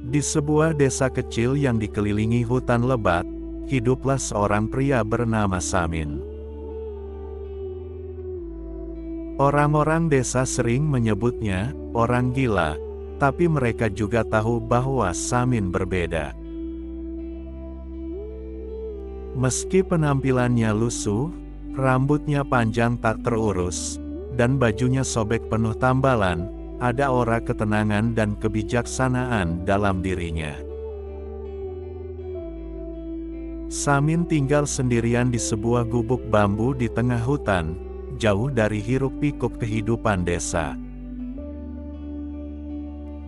Di sebuah desa kecil yang dikelilingi hutan lebat, hiduplah seorang pria bernama Samin. Orang-orang desa sering menyebutnya orang gila, tapi mereka juga tahu bahwa Samin berbeda. Meski penampilannya lusuh, rambutnya panjang tak terurus, dan bajunya sobek penuh tambalan, ada aura ketenangan dan kebijaksanaan dalam dirinya. Samin tinggal sendirian di sebuah gubuk bambu di tengah hutan, jauh dari hiruk-pikuk kehidupan desa.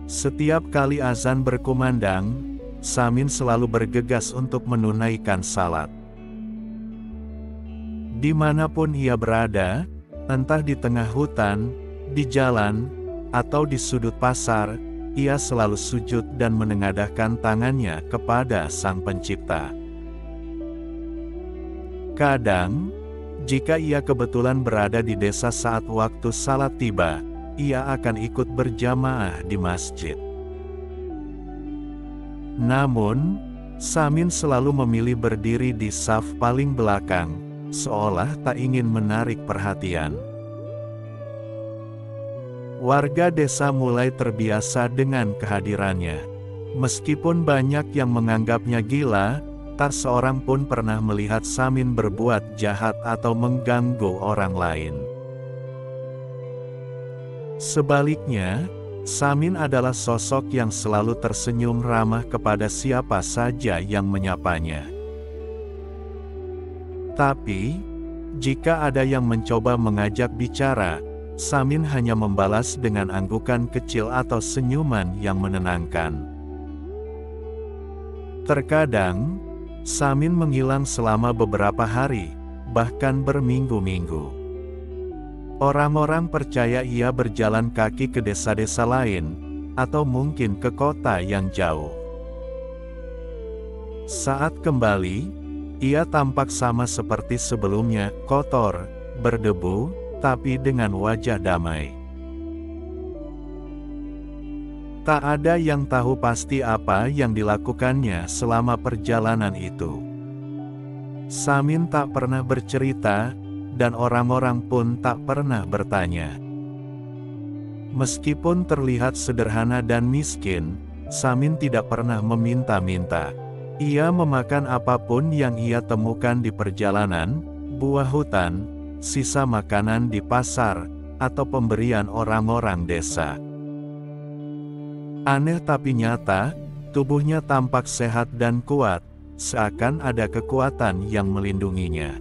Setiap kali azan berkumandang, Samin selalu bergegas untuk menunaikan salat. Dimanapun ia berada, entah di tengah hutan, di jalan, atau di sudut pasar, ia selalu sujud dan menengadahkan tangannya kepada Sang Pencipta. Kadang, jika ia kebetulan berada di desa saat waktu salat tiba, ia akan ikut berjamaah di masjid. Namun, Samin selalu memilih berdiri di saf paling belakang, seolah tak ingin menarik perhatian. Warga desa mulai terbiasa dengan kehadirannya. Meskipun banyak yang menganggapnya gila, tak seorang pun pernah melihat Samin berbuat jahat atau mengganggu orang lain. Sebaliknya, Samin adalah sosok yang selalu tersenyum ramah kepada siapa saja yang menyapanya. Tapi, jika ada yang mencoba mengajak bicara, Samin hanya membalas dengan anggukan kecil atau senyuman yang menenangkan. Terkadang, Samin menghilang selama beberapa hari, bahkan berminggu-minggu. Orang-orang percaya ia berjalan kaki ke desa-desa lain, atau mungkin ke kota yang jauh. Saat kembali, ia tampak sama seperti sebelumnya, kotor, berdebu, tapi dengan wajah damai. Tak ada yang tahu pasti apa yang dilakukannya selama perjalanan itu. Samin tak pernah bercerita, dan orang-orang pun tak pernah bertanya. Meskipun terlihat sederhana dan miskin, Samin tidak pernah meminta-minta. Ia memakan apapun yang ia temukan di perjalanan, buah hutan, sisa makanan di pasar, atau pemberian orang-orang desa. Aneh tapi nyata, tubuhnya tampak sehat dan kuat, seakan ada kekuatan yang melindunginya.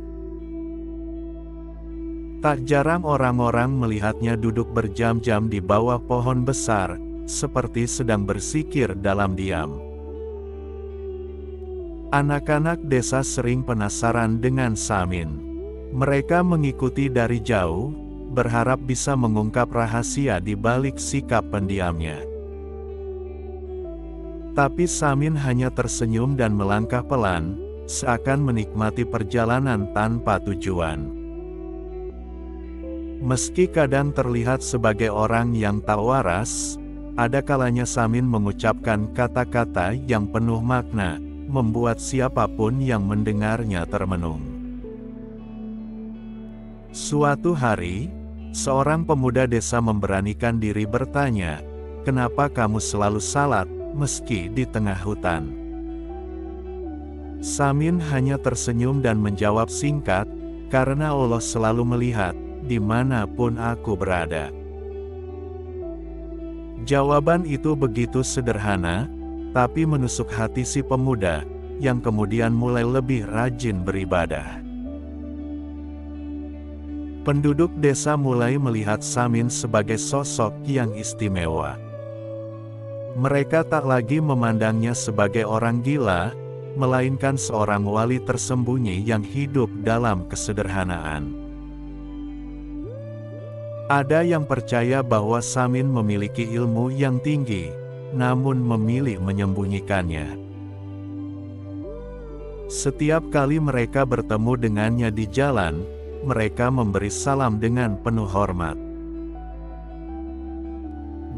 Tak jarang orang-orang melihatnya duduk berjam-jam di bawah pohon besar, seperti sedang bersikir dalam diam. Anak-anak desa sering penasaran dengan Samin. Mereka mengikuti dari jauh, berharap bisa mengungkap rahasia di balik sikap pendiamnya. Tapi Samin hanya tersenyum dan melangkah pelan, seakan menikmati perjalanan tanpa tujuan. Meski kadang terlihat sebagai orang yang tak waras, ada kalanya Samin mengucapkan kata-kata yang penuh makna, membuat siapapun yang mendengarnya termenung. Suatu hari, seorang pemuda desa memberanikan diri bertanya, "Kenapa kamu selalu salat, meski di tengah hutan?" Samin hanya tersenyum dan menjawab singkat, "Karena Allah selalu melihat, dimanapun aku berada." Jawaban itu begitu sederhana, tapi menusuk hati si pemuda, yang kemudian mulai lebih rajin beribadah. Penduduk desa mulai melihat Samin sebagai sosok yang istimewa. Mereka tak lagi memandangnya sebagai orang gila, melainkan seorang wali tersembunyi yang hidup dalam kesederhanaan. Ada yang percaya bahwa Samin memiliki ilmu yang tinggi, namun memilih menyembunyikannya. Setiap kali mereka bertemu dengannya di jalan, mereka memberi salam dengan penuh hormat.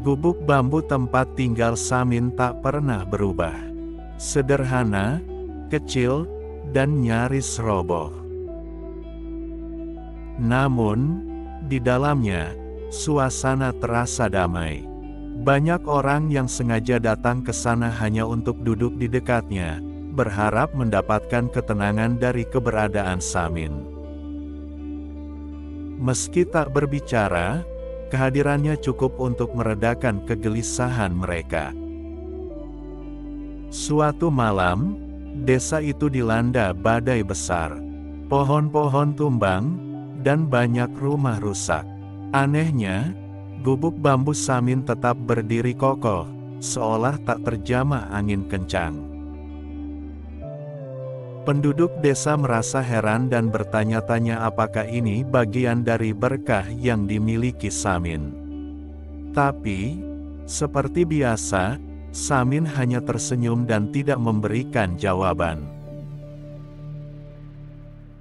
Gubuk bambu tempat tinggal Samin tak pernah berubah. Sederhana, kecil, dan nyaris roboh. Namun, di dalamnya, suasana terasa damai. Banyak orang yang sengaja datang ke sana hanya untuk duduk di dekatnya, berharap mendapatkan ketenangan dari keberadaan Samin. Meski tak berbicara, kehadirannya cukup untuk meredakan kegelisahan mereka. Suatu malam, desa itu dilanda badai besar. Pohon-pohon tumbang, dan banyak rumah rusak. Anehnya, gubuk bambu Samin tetap berdiri kokoh, seolah tak terjamah angin kencang. Penduduk desa merasa heran dan bertanya-tanya apakah ini bagian dari berkah yang dimiliki Samin. Tapi, seperti biasa, Samin hanya tersenyum dan tidak memberikan jawaban.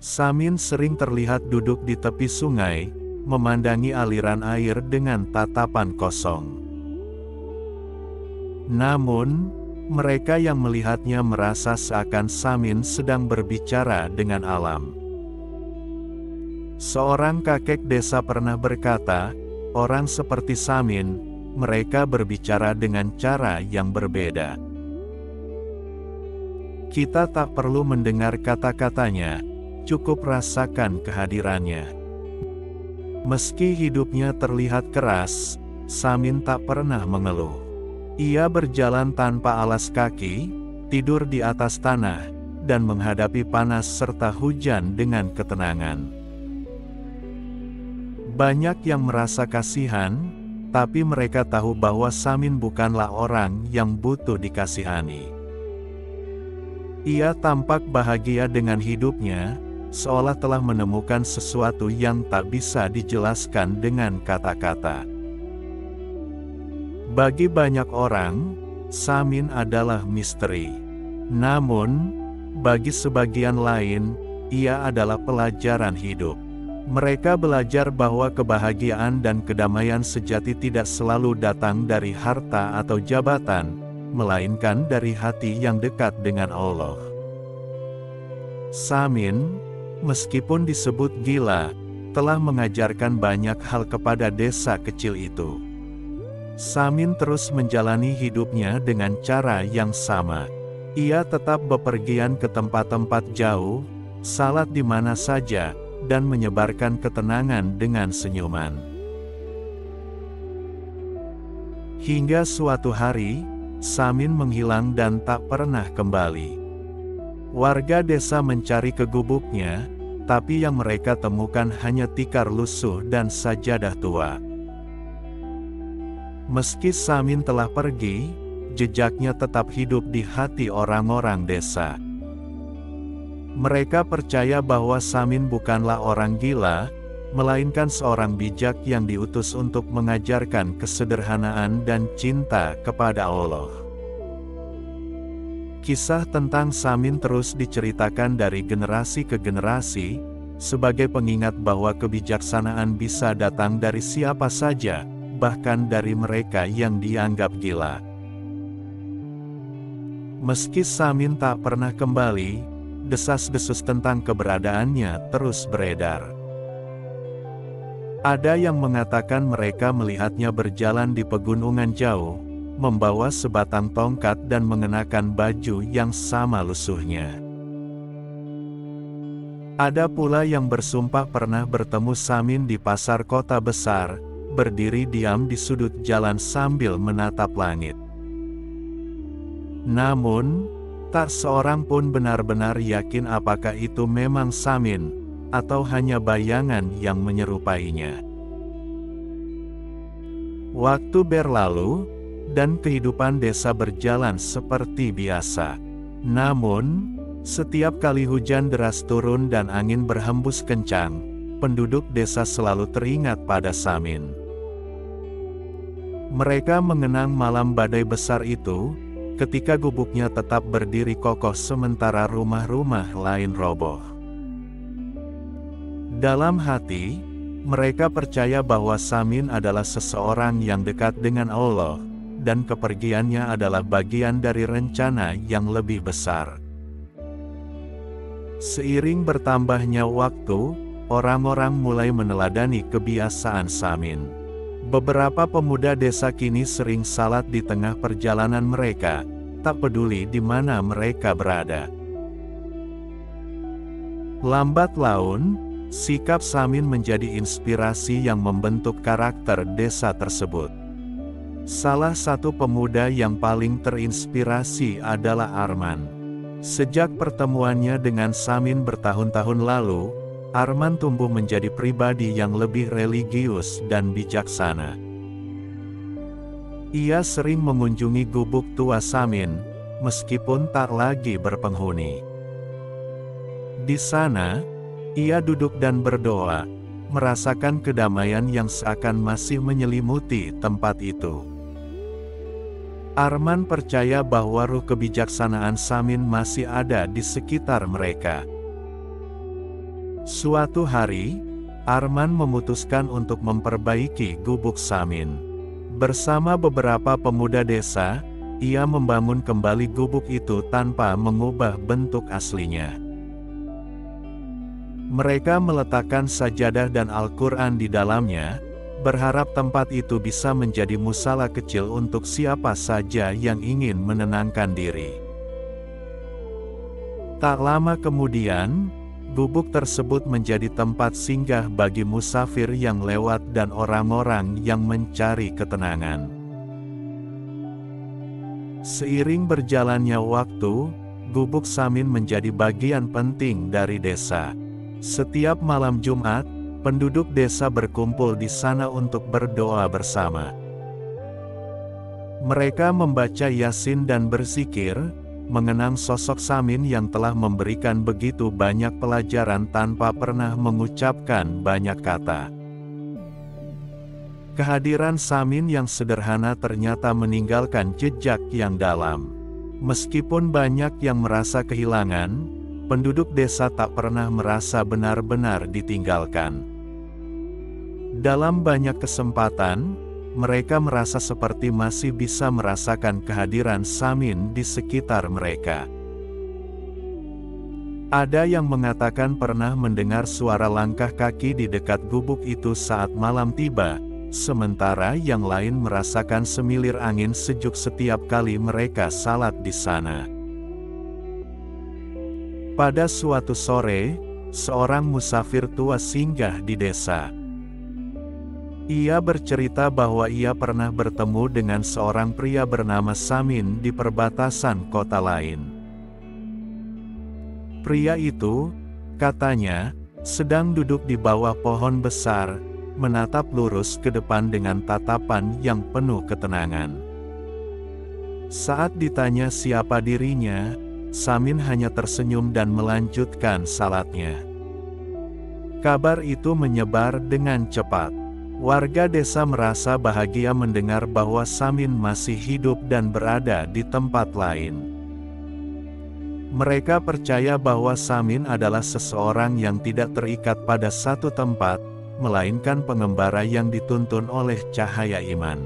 Samin sering terlihat duduk di tepi sungai, memandangi aliran air dengan tatapan kosong. Namun, mereka yang melihatnya merasa seakan Samin sedang berbicara dengan alam. Seorang kakek desa pernah berkata, orang seperti Samin, mereka berbicara dengan cara yang berbeda. Kita tak perlu mendengar kata-katanya, cukup rasakan kehadirannya. Meski hidupnya terlihat keras, Samin tak pernah mengeluh. Ia berjalan tanpa alas kaki, tidur di atas tanah, dan menghadapi panas serta hujan dengan ketenangan. Banyak yang merasa kasihan, tapi mereka tahu bahwa Samin bukanlah orang yang butuh dikasihani. Ia tampak bahagia dengan hidupnya, seolah telah menemukan sesuatu yang tak bisa dijelaskan dengan kata-kata. Bagi banyak orang, Samin adalah misteri. Namun, bagi sebagian lain, ia adalah pelajaran hidup. Mereka belajar bahwa kebahagiaan dan kedamaian sejati tidak selalu datang dari harta atau jabatan, melainkan dari hati yang dekat dengan Allah. Samin, meskipun disebut gila, telah mengajarkan banyak hal kepada desa kecil itu. Samin terus menjalani hidupnya dengan cara yang sama. Ia tetap bepergian ke tempat-tempat jauh, salat di mana saja, dan menyebarkan ketenangan dengan senyuman. Hingga suatu hari, Samin menghilang dan tak pernah kembali. Warga desa mencari ke gubuknya, tapi yang mereka temukan hanya tikar lusuh dan sajadah tua. Meski Samin telah pergi, jejaknya tetap hidup di hati orang-orang desa. Mereka percaya bahwa Samin bukanlah orang gila, melainkan seorang bijak yang diutus untuk mengajarkan kesederhanaan dan cinta kepada Allah. Kisah tentang Samin terus diceritakan dari generasi ke generasi, sebagai pengingat bahwa kebijaksanaan bisa datang dari siapa saja, bahkan dari mereka yang dianggap gila. Meski Samin tak pernah kembali, desas-desus tentang keberadaannya terus beredar. Ada yang mengatakan mereka melihatnya berjalan di pegunungan jauh, membawa sebatang tongkat dan mengenakan baju yang sama lusuhnya. Ada pula yang bersumpah pernah bertemu Samin di pasar kota besar, berdiri diam di sudut jalan sambil menatap langit. Namun, tak seorang pun benar-benar yakin apakah itu memang Samin, atau hanya bayangan yang menyerupainya. Waktu berlalu, dan kehidupan desa berjalan seperti biasa. Namun, setiap kali hujan deras turun dan angin berhembus kencang, penduduk desa selalu teringat pada Samin. Mereka mengenang malam badai besar itu, ketika gubuknya tetap berdiri kokoh sementara rumah-rumah lain roboh. Dalam hati, Mereka percaya bahwa Samin adalah seseorang yang dekat dengan Allah, dan kepergiannya adalah bagian dari rencana yang lebih besar. Seiring bertambahnya waktu, orang-orang mulai meneladani kebiasaan Samin. Beberapa pemuda desa kini sering salat di tengah perjalanan mereka, tak peduli di mana mereka berada. Lambat laun, sikap Samin menjadi inspirasi yang membentuk karakter desa tersebut. Salah satu pemuda yang paling terinspirasi adalah Arman. Sejak pertemuannya dengan Samin bertahun-tahun lalu, Arman tumbuh menjadi pribadi yang lebih religius dan bijaksana. Ia sering mengunjungi gubuk tua Samin, meskipun tak lagi berpenghuni. Di sana, ia duduk dan berdoa, merasakan kedamaian yang seakan masih menyelimuti tempat itu. Arman percaya bahwa ruh kebijaksanaan Samin masih ada di sekitar mereka. Suatu hari, Arman memutuskan untuk memperbaiki gubuk Samin. Bersama beberapa pemuda desa, ia membangun kembali gubuk itu tanpa mengubah bentuk aslinya. Mereka meletakkan sajadah dan Al-Quran di dalamnya, berharap tempat itu bisa menjadi musala kecil untuk siapa saja yang ingin menenangkan diri. Tak lama kemudian, gubuk tersebut menjadi tempat singgah bagi musafir yang lewat dan orang-orang yang mencari ketenangan. Seiring berjalannya waktu, gubuk Samin menjadi bagian penting dari desa. Setiap malam Jumat, penduduk desa berkumpul di sana untuk berdoa bersama. Mereka membaca Yasin dan berzikir, mengenang sosok Samin yang telah memberikan begitu banyak pelajaran tanpa pernah mengucapkan banyak kata. Kehadiran Samin yang sederhana ternyata meninggalkan jejak yang dalam. Meskipun banyak yang merasa kehilangan, penduduk desa tak pernah merasa benar-benar ditinggalkan. Dalam banyak kesempatan, mereka merasa seperti masih bisa merasakan kehadiran Samin di sekitar mereka. Ada yang mengatakan pernah mendengar suara langkah kaki di dekat gubuk itu saat malam tiba, sementara yang lain merasakan semilir angin sejuk setiap kali mereka salat di sana. Pada suatu sore, seorang musafir tua singgah di desa. Ia bercerita bahwa ia pernah bertemu dengan seorang pria bernama Samin di perbatasan kota lain. Pria itu, katanya, sedang duduk di bawah pohon besar, menatap lurus ke depan dengan tatapan yang penuh ketenangan. Saat ditanya siapa dirinya, Samin hanya tersenyum dan melanjutkan salatnya. Kabar itu menyebar dengan cepat. Warga desa merasa bahagia mendengar bahwa Samin masih hidup dan berada di tempat lain. Mereka percaya bahwa Samin adalah seseorang yang tidak terikat pada satu tempat, melainkan pengembara yang dituntun oleh cahaya iman.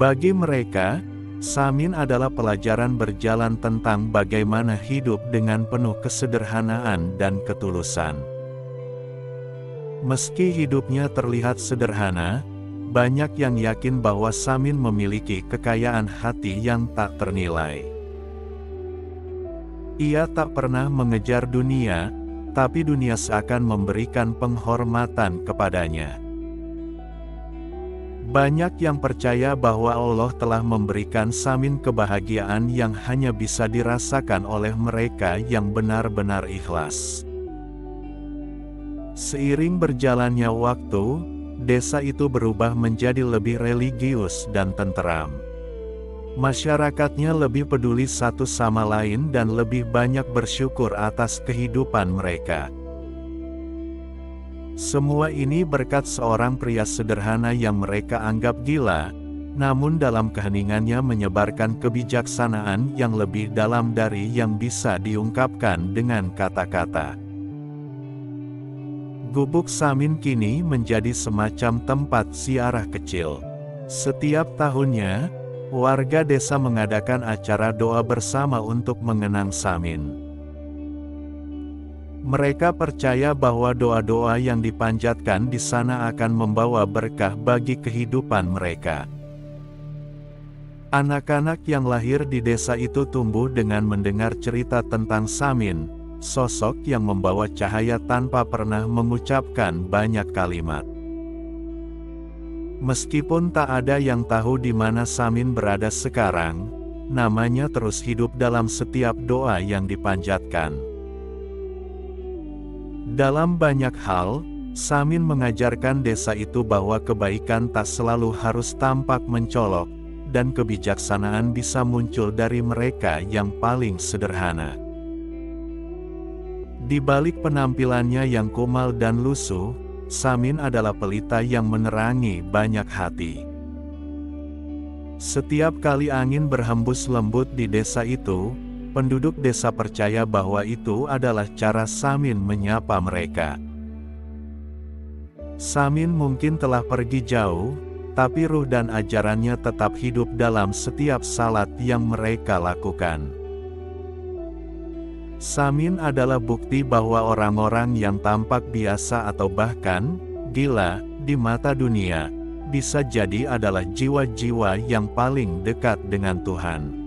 Bagi mereka, Samin adalah pelajaran berjalan tentang bagaimana hidup dengan penuh kesederhanaan dan ketulusan. Meski hidupnya terlihat sederhana, banyak yang yakin bahwa Samin memiliki kekayaan hati yang tak ternilai. Ia tak pernah mengejar dunia, tapi dunia seakan memberikan penghormatan kepadanya. Banyak yang percaya bahwa Allah telah memberikan Samin kebahagiaan yang hanya bisa dirasakan oleh mereka yang benar-benar ikhlas. Seiring berjalannya waktu, desa itu berubah menjadi lebih religius dan tenteram. Masyarakatnya lebih peduli satu sama lain dan lebih banyak bersyukur atas kehidupan mereka. Semua ini berkat seorang pria sederhana yang mereka anggap gila, namun dalam keheningannya menyebarkan kebijaksanaan yang lebih dalam dari yang bisa diungkapkan dengan kata-kata. Gubuk Samin kini menjadi semacam tempat ziarah kecil. Setiap tahunnya, warga desa mengadakan acara doa bersama untuk mengenang Samin. Mereka percaya bahwa doa-doa yang dipanjatkan di sana akan membawa berkah bagi kehidupan mereka. Anak-anak yang lahir di desa itu tumbuh dengan mendengar cerita tentang Samin, sosok yang membawa cahaya tanpa pernah mengucapkan banyak kalimat. Meskipun tak ada yang tahu di mana Samin berada sekarang, namanya terus hidup dalam setiap doa yang dipanjatkan. Dalam banyak hal, Samin mengajarkan desa itu bahwa kebaikan tak selalu harus tampak mencolok, dan kebijaksanaan bisa muncul dari mereka yang paling sederhana. Di balik penampilannya yang kumal dan lusuh, Samin adalah pelita yang menerangi banyak hati. Setiap kali angin berhembus lembut di desa itu, penduduk desa percaya bahwa itu adalah cara Samin menyapa mereka. Samin mungkin telah pergi jauh, tapi ruh dan ajarannya tetap hidup dalam setiap salat yang mereka lakukan. Samin adalah bukti bahwa orang-orang yang tampak biasa atau bahkan gila di mata dunia, bisa jadi adalah jiwa-jiwa yang paling dekat dengan Tuhan.